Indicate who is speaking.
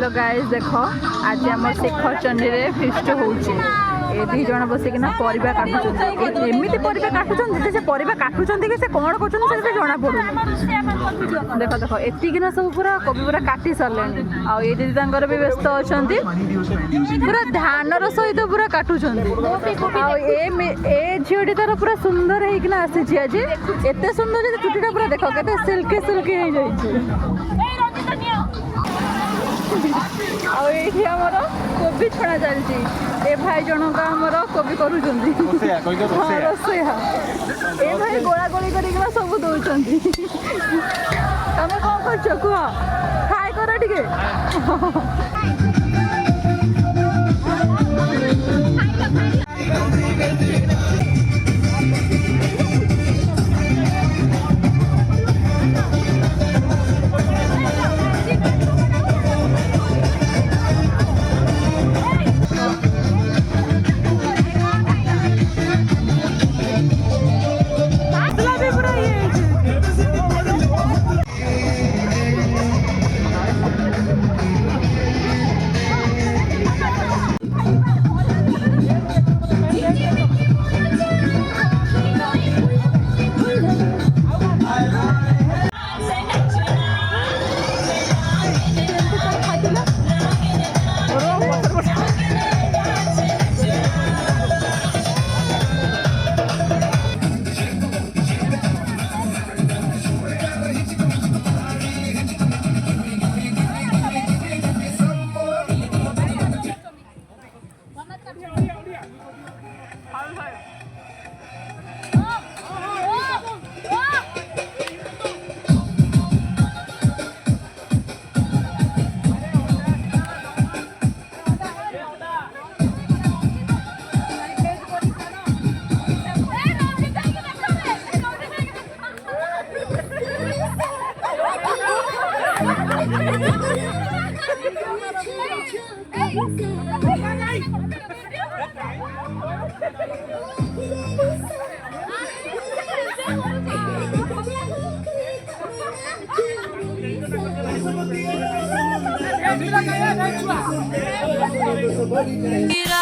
Speaker 1: hello guys देख आज आम शेखर चंडी रे फिस्ट होउची ए दी जण बसिकिना परिबा काटुचंती एमिति परिबा काटुचंती से परिबा काटुचंती कि से कोन करचंती से जणा पडु देखो देखो एतिकिना सब पूरा कभी पूरा काटी सरलेनी आ ए दीदी तांकर भी व्यस्त अछंती पूरा ध्यान रो सहित पूरा काटुचंती आ ए झियोटी तार पूरा सुंदर हेकिना आसी छि आज एते सुंदर जे चुटीटा पूरा देखो केते सिल्की सिल्की हे जाई छि आमर कोबी छणा चलती ए भाई जनक आमर कोबी करूचंती रोसैया ए भाई गोला गोली करिकला सब दउचंती तमे कोन करछ कुह खाय कर टिके
Speaker 2: Mira